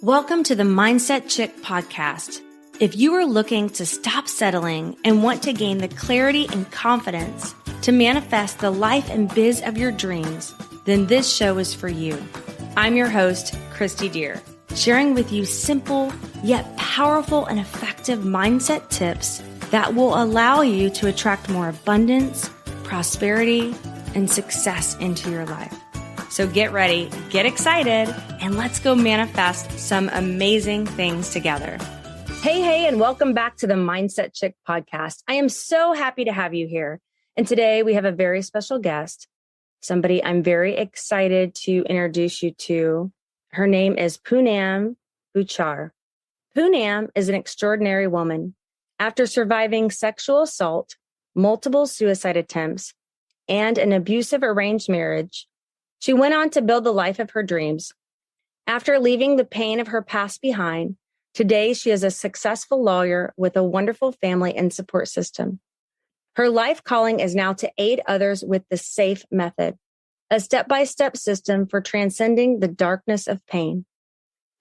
Welcome to the Mindset Chick podcast. If you are looking to stop settling and want to gain the clarity and confidence to manifest the life and biz of your dreams, then this show is for you. I'm your host, Christy Deer, sharing with you simple yet powerful and effective mindset tips that will allow you to attract more abundance, prosperity, and success into your life. So get ready, get excited, and let's go manifest some amazing things together. Hey, and welcome back to the Mindset Chick podcast. I am so happy to have you here. And today we have a very special guest, somebody I'm very excited to introduce you to. Her name is Poonam Bhuchar. Poonam is an extraordinary woman. After surviving sexual assault, multiple suicide attempts, and an abusive arranged marriage, she went on to build the life of her dreams. After leaving the pain of her past behind, today she is a successful lawyer with a wonderful family and support system. Her life calling is now to aid others with the SAFE method, a step-by-step system for transcending the darkness of pain.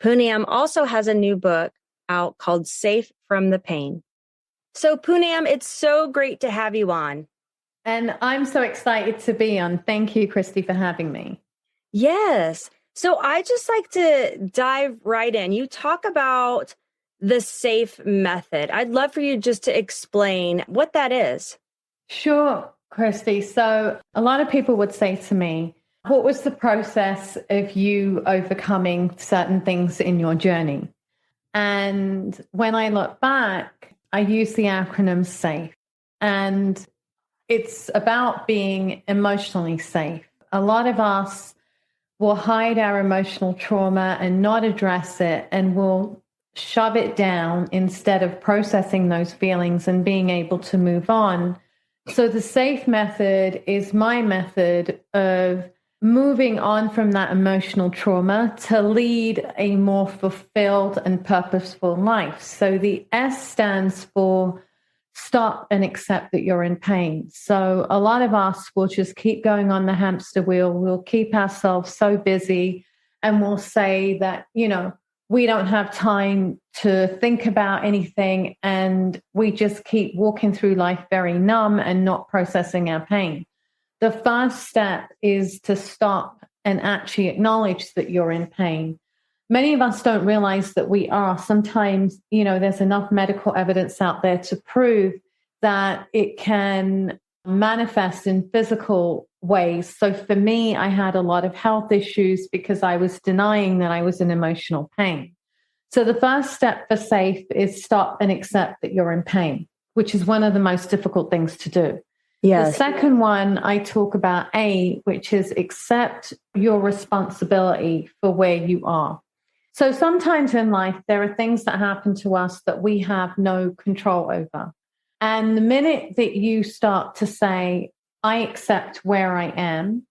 Poonam also has a new book out called Safe from the Pain. So Poonam, it's so great to have you on. And I'm so excited to be on. Thank you, Christy, for having me. Yes. So I just like to dive right in. You talk about the SAFE method. I'd love for you just to explain what that is. Sure, Christy. So a lot of people would say to me, what was the process of you overcoming certain things in your journey? And when I look back, I use the acronym SAFE. And it's about being emotionally safe. A lot of us will hide our emotional trauma and not address it, and will shove it down instead of processing those feelings and being able to move on. So the SAFE method is my method of moving on from that emotional trauma to lead a more fulfilled and purposeful life. So the S stands for stop and accept that you're in pain. So a lot of us will just keep going on the hamster wheel. We'll keep ourselves so busy and we'll say that, we don't have time to think about anything. And we just keep walking through life very numb and not processing our pain. The first step is to stop and actually acknowledge that you're in pain. Many of us don't realize that we are. Sometimes, there's enough medical evidence out there to prove that it can manifest in physical ways. So for me, I had a lot of health issues because I was denying that I was in emotional pain. So the first step for SAFE is stop and accept that you're in pain, which is one of the most difficult things to do. Yes. The second one, I talk about A, which is accept your responsibility for where you are. So sometimes in life, there are things that happen to us that we have no control over. And the minute that you start to say, I accept where I am,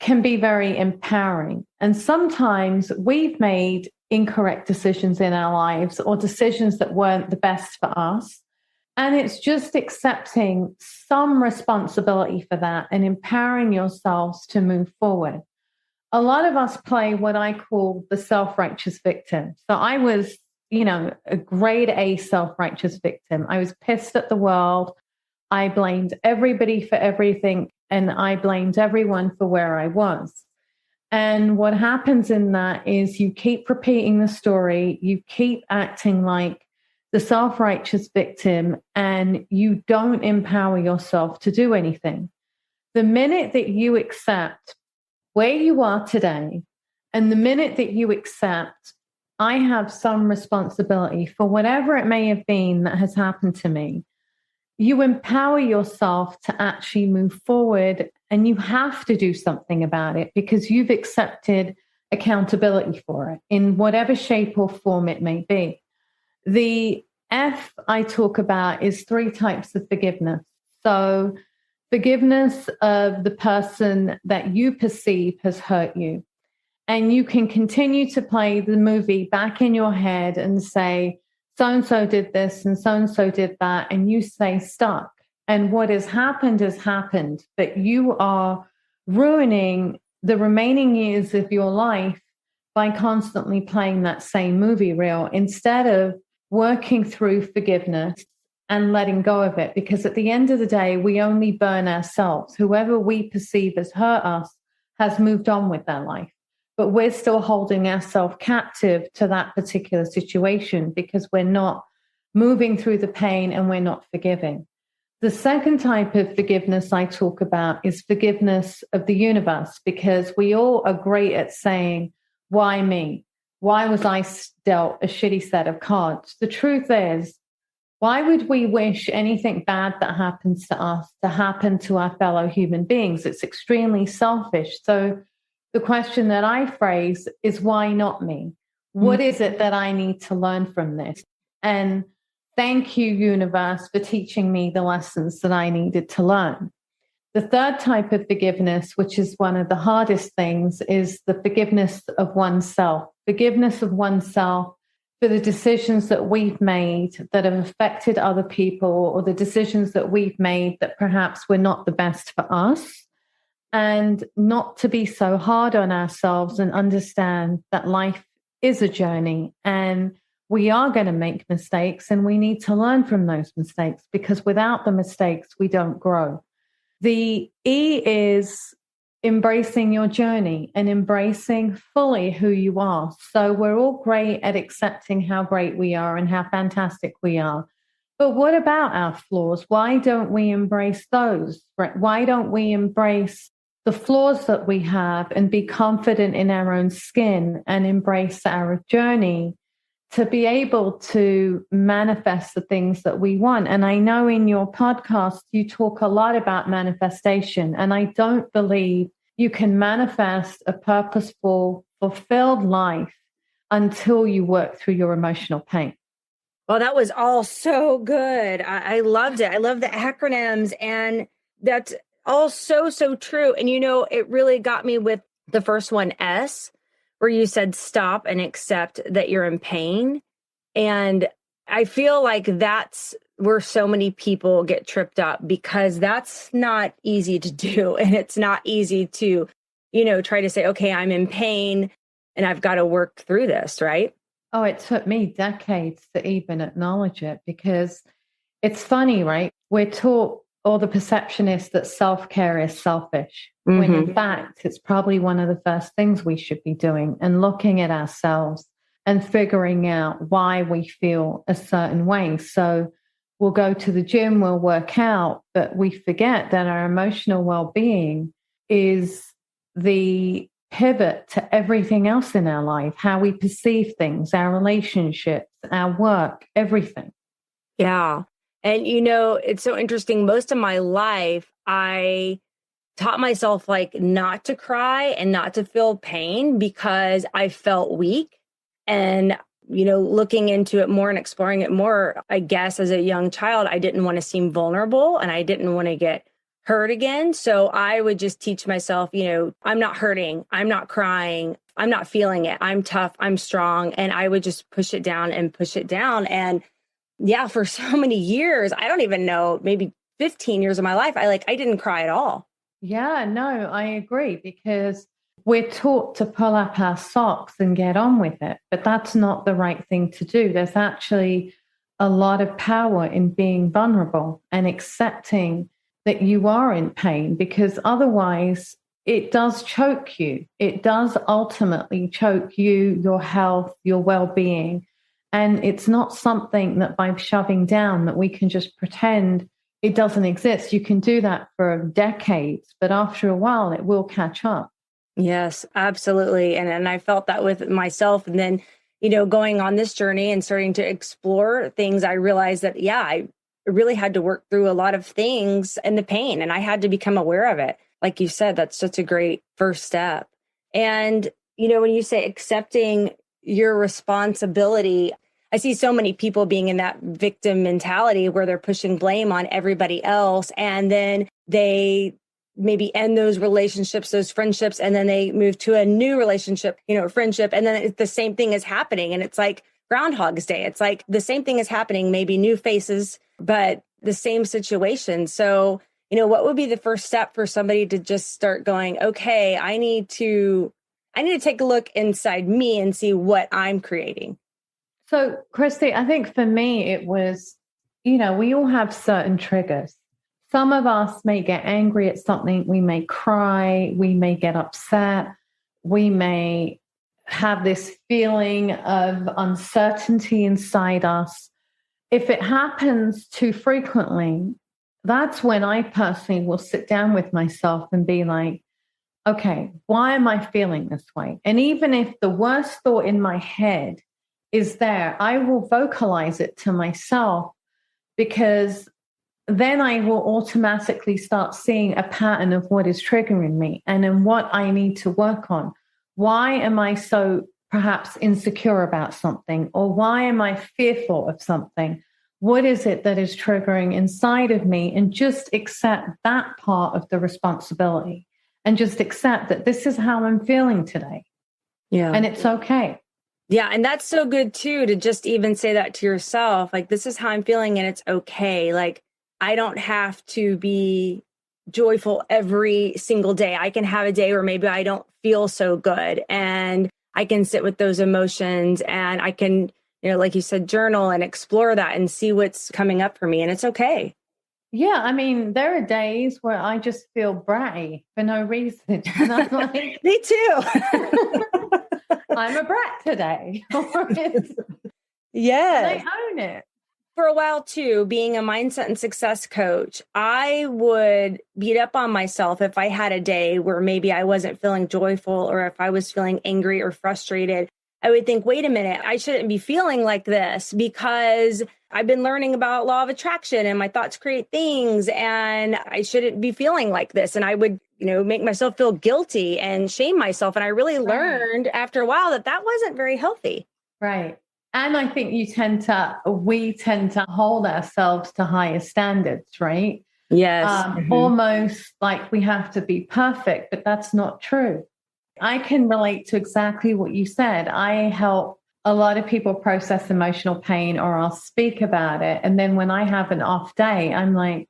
can be very empowering. And sometimes we've made incorrect decisions in our lives or decisions that weren't the best for us. And it's just accepting some responsibility for that and empowering yourselves to move forward. A lot of us play what I call the self-righteous victim. So I was, a grade A self-righteous victim. I was pissed at the world. I blamed everybody for everything, and I blamed everyone for where I was. And what happens in that is you keep repeating the story, you keep acting like the self-righteous victim, and you don't empower yourself to do anything. The minute that you accept where you are today, and the minute that you accept, I have some responsibility for whatever it may have been that has happened to me, you empower yourself to actually move forward, and you have to do something about it because you've accepted accountability for it in whatever shape or form it may be. The F I talk about is 3 types of forgiveness. So forgiveness of the person that you perceive has hurt you. And you can continue to play the movie back in your head and say, so-and-so did this and so-and-so did that. And you stay stuck. And what has happened, but you are ruining the remaining years of your life by constantly playing that same movie reel instead of working through forgiveness and letting go of it. Because at the end of the day, we only burn ourselves. Whoever we perceive as hurt us has moved on with their life. But we're still holding ourselves captive to that particular situation because we're not moving through the pain and we're not forgiving. The second type of forgiveness I talk about is forgiveness of the universe, because we all are great at saying, why me? Why was I dealt a shitty set of cards? The truth is, why would we wish anything bad that happens to us to happen to our fellow human beings? It's extremely selfish. So the question that I phrase is, why not me? What is it that I need to learn from this? And thank you, universe, for teaching me the lessons that I needed to learn. The third type of forgiveness, which is one of the hardest things, is the forgiveness of oneself. Forgiveness of oneself for the decisions that we've made that have affected other people, or the decisions that we've made that perhaps were not the best for us. And not to be so hard on ourselves and understand that life is a journey and we are going to make mistakes and we need to learn from those mistakes, because without the mistakes, we don't grow. The E is embracing your journey and embracing fully who you are. So we're all great at accepting how great we are and how fantastic we are. But what about our flaws? Why don't we embrace those? Why don't we embrace the flaws that we have and be confident in our own skin and embrace our journey to be able to manifest the things that we want? And I know in your podcast, you talk a lot about manifestation, and I don't believe you can manifest a purposeful, fulfilled life until you work through your emotional pain. Well, that was all so good. I loved it. I love the acronyms, and that's all so true. And, it really got me with the first one, S, where you said stop and accept that you're in pain. And I feel like that's where so many people get tripped up, because that's not easy to do. And it's not easy to, try to say, okay, I'm in pain and I've got to work through this, right? Oh, it took me decades to even acknowledge it, because it's funny, right? We're taught, or the perception is, that self-care is selfish, when in fact, it's probably one of the first things we should be doing, and looking at ourselves and figuring out why we feel a certain way. So we'll go to the gym, we'll work out, but we forget that our emotional well-being is the pivot to everything else in our life, how we perceive things, our relationships, our work, everything. Yeah. And, it's so interesting. Most of my life, I taught myself not to cry and not to feel pain because I felt weak. And, looking into it more and exploring it more, I guess as a young child, I didn't want to seem vulnerable and I didn't want to get hurt again. So I would just teach myself, I'm not hurting, I'm not crying, I'm not feeling it, I'm tough, I'm strong. And I would just push it down and push it down. And yeah, for so many years, I don't even know, maybe 15 years of my life, I didn't cry at all. Yeah, no, I agree, because we're taught to pull up our socks and get on with it, but that's not the right thing to do. There's actually a lot of power in being vulnerable and accepting that you are in pain, because otherwise it does choke you. It does ultimately choke you, your health, your well-being. And it's not something that by shoving down that we can just pretend it doesn't exist. You can do that for decades, but after a while it will catch up. Yes, absolutely. And I felt that with myself. And then, going on this journey and starting to explore things, I realized that, yeah, I really had to work through a lot of things and the pain, and I had to become aware of it. Like you said, that's such a great first step. And, when you say accepting your responsibility, I see so many people being in that victim mentality where they're pushing blame on everybody else. And then they maybe end those relationships, those friendships, and then they move to a new relationship, friendship. And then the same thing is happening. And it's like Groundhog's Day. It's like the same thing is happening, maybe new faces, but the same situation. So, what would be the first step for somebody to just start going, okay, I need to I need to take a look inside me and see what I'm creating. So, Christy, I think for me, it was, we all have certain triggers. Some of us may get angry at something. We may cry. We may get upset. We may have this feeling of uncertainty inside us. If it happens too frequently, that's when I personally will sit down with myself and be like, okay, why am I feeling this way? And even if the worst thought in my head is there, I will vocalize it to myself, because then I will automatically start seeing a pattern of what is triggering me and then what I need to work on. Why am I so perhaps insecure about something? Or why am I fearful of something? What is it that is triggering inside of me? And just accept that part of the responsibility and just accept that this is how I'm feeling today. Yeah. And it's okay. Yeah. And that's so good too, to just even say that to yourself, like, this is how I'm feeling and it's okay. Like, I don't have to be joyful every single day. I can have a day where maybe I don't feel so good, and I can sit with those emotions, and I can, like you said, journal and explore that and see what's coming up for me. And it's okay. Yeah, I mean, there are days where I just feel bratty for no reason. And I'm like, me too. I'm a brat today. Yeah. And I own it. For a while too, being a mindset and success coach, I would beat up on myself if I had a day where maybe I wasn't feeling joyful, or if I was feeling angry or frustrated. I would think, wait a minute, I shouldn't be feeling like this, because I've been learning about law of attraction and my thoughts create things, and I shouldn't be feeling like this. And I would, make myself feel guilty and shame myself. And I really learned after a while that wasn't very healthy. Right. And I think we tend to hold ourselves to higher standards, right? Yes. Almost like we have to be perfect, but that's not true. I can relate to exactly what you said. I help a lot of people process emotional pain, or I'll speak about it. And then when I have an off day, I'm like,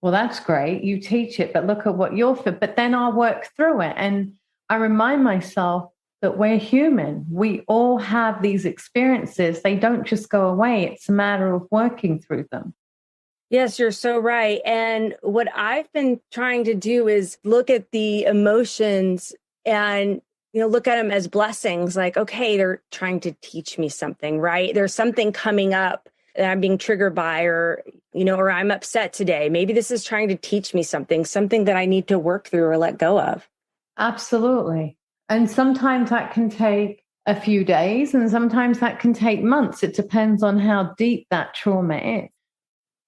well, that's great. You teach it, but look at what you're feeling. But then I'll work through it. And I remind myself that we're human. We all have these experiences. They don't just go away. It's a matter of working through them. Yes, you're so right. And what I've been trying to do is look at the emotions and, look at them as blessings. Like, okay, they're trying to teach me something, right? There's something coming up that I'm being triggered by, or, or I'm upset today. Maybe this is trying to teach me something that I need to work through or let go of. Absolutely. And sometimes that can take a few days, and sometimes that can take months. It depends on how deep that trauma is.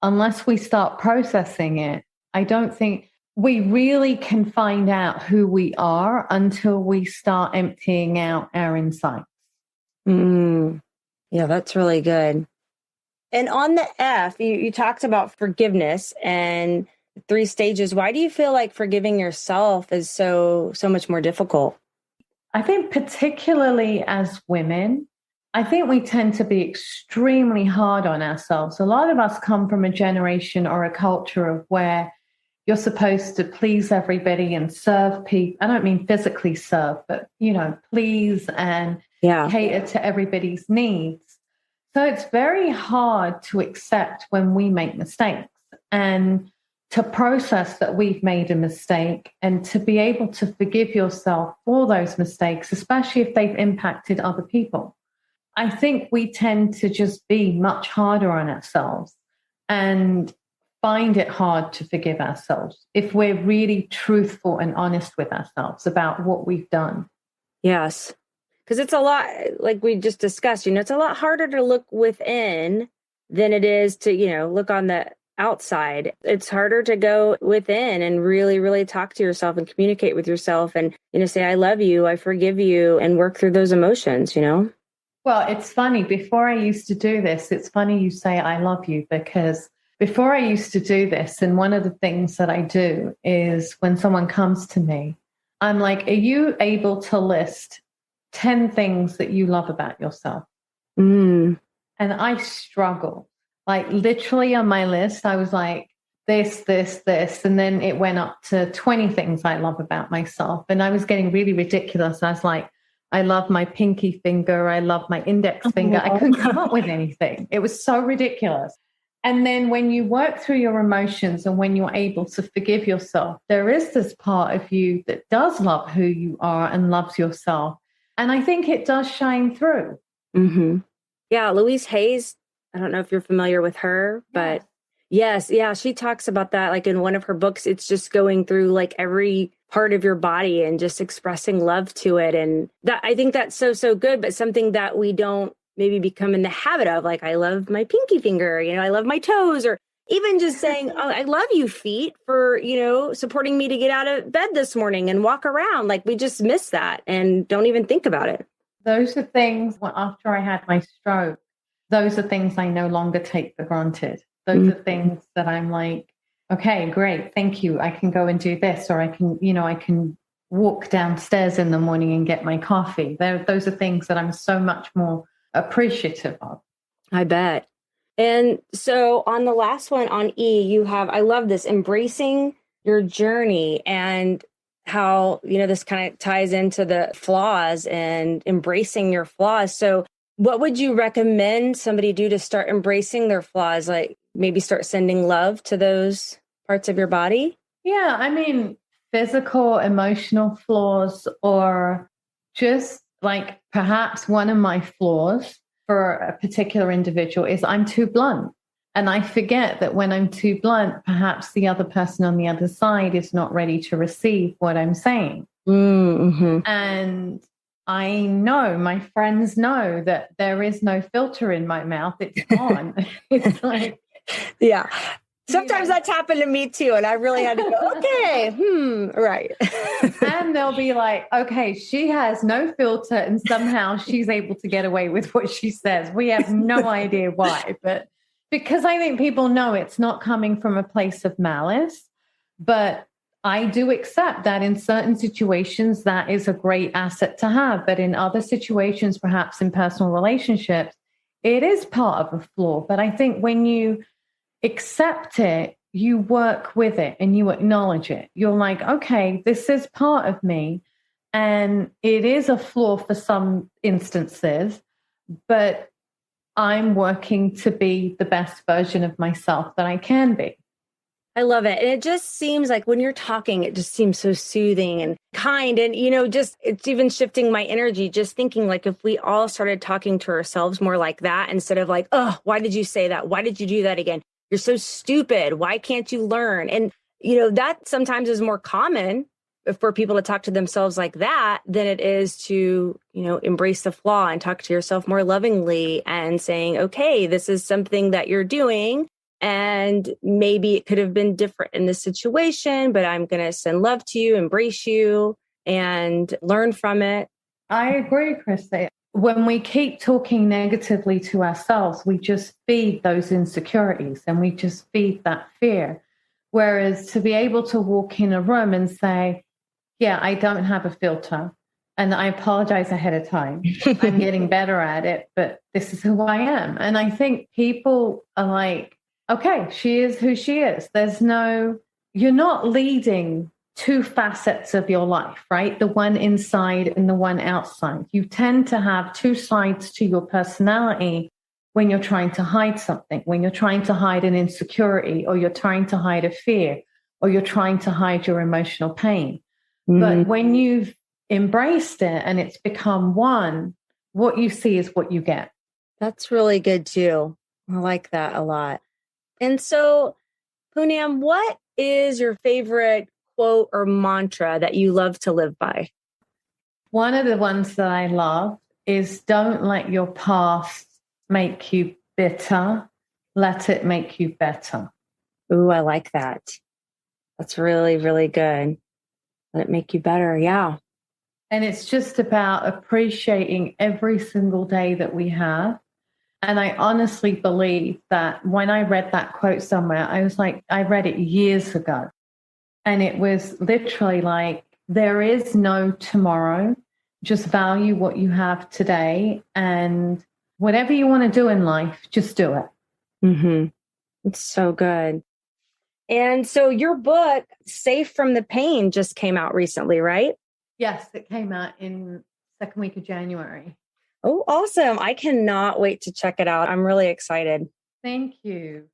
Unless we start processing it, I don't think we really can find out who we are until we start emptying out our insights. Yeah, that's really good. And on the F, you talked about forgiveness and 3 stages. Why do you feel like forgiving yourself is so much more difficult? I think particularly as women, I think we tend to be extremely hard on ourselves. A lot of us come from a generation or a culture of where you're supposed to please everybody and serve people. I don't mean physically serve, but, please and cater to everybody's needs. So it's very hard to accept when we make mistakes and to process that we've made a mistake, and to be able to forgive yourself for those mistakes, especially if they've impacted other people. I think we tend to just be much harder on ourselves and find it hard to forgive ourselves if we're really truthful and honest with ourselves about what we've done. Yes. Because it's a lot, like we just discussed, it's a lot harder to look within than it is to, look on the outside. It's harder to go within and really, really talk to yourself and communicate with yourself and, say, I love you, I forgive you, and work through those emotions, Well, it's funny. Before I used to do this, it's funny you say I love you, because before I used to do this, and one of the things that I do is when someone comes to me, I'm like, are you able to list 10 things that you love about yourself? And I struggle. Like literally on my list, I was like, this. And then it went up to 20 things I love about myself. And I was getting really ridiculous. I was like, I love my pinky finger. I love my index finger. I couldn't come up with anything. It was so ridiculous. And then when you work through your emotions and when you're able to forgive yourself, there is this part of you that does love who you are and loves yourself. And I think it does shine through. Mm-hmm. Yeah, Louise Hayes, I don't know if you're familiar with her, but yes, yeah, she talks about that. Like in one of her books, it's just going through like every part of your body and just expressing love to it. And that, I think that's so good, but something that we don't maybe become in the habit of. Like, I love my pinky finger, I love my toes, or even just saying, oh, I love you, feet, for, supporting me to get out of bed this morning and walk around. Like, we just miss that and don't even think about it. Those are things, after I had my stroke, those are things I no longer take for granted. Those are things that I'm like, okay, great, thank you. I can go and do this, or I can walk downstairs in the morning and get my coffee. Those are things that I'm so much more appreciative of. I bet. And so on the last one on E, you have, I love this, embracing your journey, and how, this kind of ties into the flaws and embracing your flaws. So what would you recommend somebody do to start embracing their flaws? Like maybe start sending love to those parts of your body? Yeah, I mean, physical, emotional flaws, or just like perhaps one of my flaws for a particular individual is I'm too blunt. And I forget that when I'm too blunt, perhaps the other person on the other side is not ready to receive what I'm saying. Mm-hmm. And I know, my friends know, that there is no filter in my mouth. It's on. It's like, yeah. Sometimes that's happened to me too. And I really had to go, okay, right. And they'll be like, okay, she has no filter and somehow she's able to get away with what she says. We have no idea why, but because I think people know it's not coming from a place of malice. But I do accept that in certain situations, that is a great asset to have. But in other situations, perhaps in personal relationships, it is part of a flaw. But I think when you accept it, you work with it and you acknowledge it. You're like, okay, this is part of me. And it is a flaw for some instances, but I'm working to be the best version of myself that I can be. I love it. And it just seems like when you're talking, it just seems so soothing and kind. And, just it's even shifting my energy, just thinking like if we all started talking to ourselves more like that, instead of like, oh, why did you say that? Why did you do that again? You're so stupid. Why can't you learn? And, that sometimes is more common for people to talk to themselves like that than it is to, embrace the flaw and talk to yourself more lovingly and saying, okay, this is something that you're doing. And maybe it could have been different in this situation, but I'm going to send love to you, embrace you, and learn from it. I agree, Christy. When we keep talking negatively to ourselves, we just feed those insecurities and we just feed that fear. Whereas to be able to walk in a room and say, yeah, I don't have a filter and I apologize ahead of time. I'm getting better at it, but this is who I am. And I think people are like, okay, she is who she is. You're not leading two facets of your life, right? The one inside and the one outside. You tend to have two sides to your personality when you're trying to hide something, when you're trying to hide an insecurity, or you're trying to hide a fear, or you're trying to hide your emotional pain. Mm-hmm. But when you've embraced it and it's become one, what you see is what you get. That's really good too. I like that a lot. And so, Poonam, what is your favorite quote or mantra that you love to live by? One of the ones that I love is, don't let your past make you bitter. Let it make you better. Ooh, I like that. That's really, really good. Let it make you better. Yeah. And it's just about appreciating every single day that we have. And I honestly believe that when I read that quote somewhere, I was like, I read it years ago. And it was literally like, there is no tomorrow. Just value what you have today. And whatever you want to do in life, just do it. Mm-hmm. It's so good. And so your book, Safe from the Pain, just came out recently, right? Yes, it came out in second week of January. Oh, awesome. I cannot wait to check it out. I'm really excited. Thank you.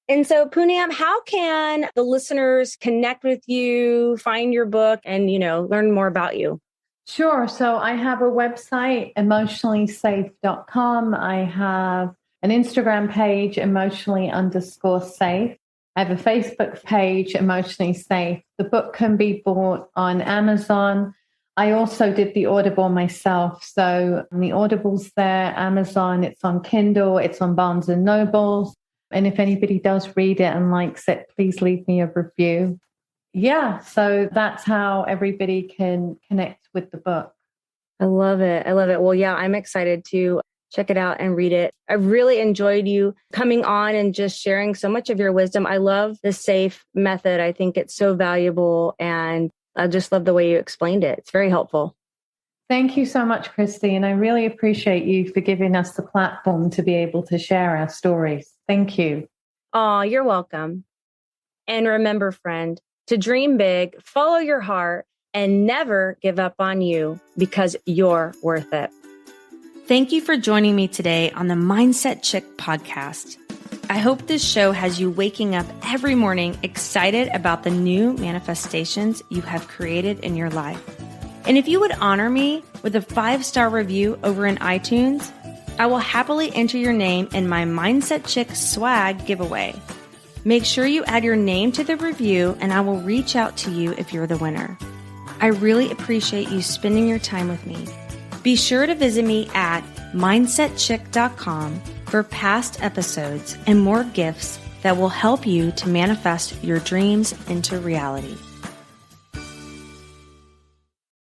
And so, Poonam, how can the listeners connect with you, find your book, and, learn more about you? Sure. So I have a website, emotionallysafe.com. I have an Instagram page, emotionally_safe. I have a Facebook page, Emotionally Safe. The book can be bought on Amazon. I also did the Audible myself. So the Audible's there, Amazon, it's on Kindle, it's on Barnes and Nobles. And if anybody does read it and likes it, please leave me a review. Yeah, so that's how everybody can connect with the book. I love it. I love it. Well, yeah, I'm excited to check it out and read it. I really enjoyed you coming on and just sharing so much of your wisdom. I love the SAFE method. I think it's so valuable, and I just love the way you explained it. It's very helpful. Thank you so much, Christy. And I really appreciate you for giving us the platform to be able to share our stories. Thank you. Oh, you're welcome. And remember, friend, to dream big, follow your heart, and never give up on you, because you're worth it. Thank you for joining me today on the Mindset Chick podcast. I hope this show has you waking up every morning excited about the new manifestations you have created in your life. And if you would honor me with a 5-star review over in iTunes, I will happily enter your name in my Mindset Chick swag giveaway. Make sure you add your name to the review, and I will reach out to you if you're the winner. I really appreciate you spending your time with me. Be sure to visit me at mindsetchick.com for past episodes and more gifts that will help you to manifest your dreams into reality.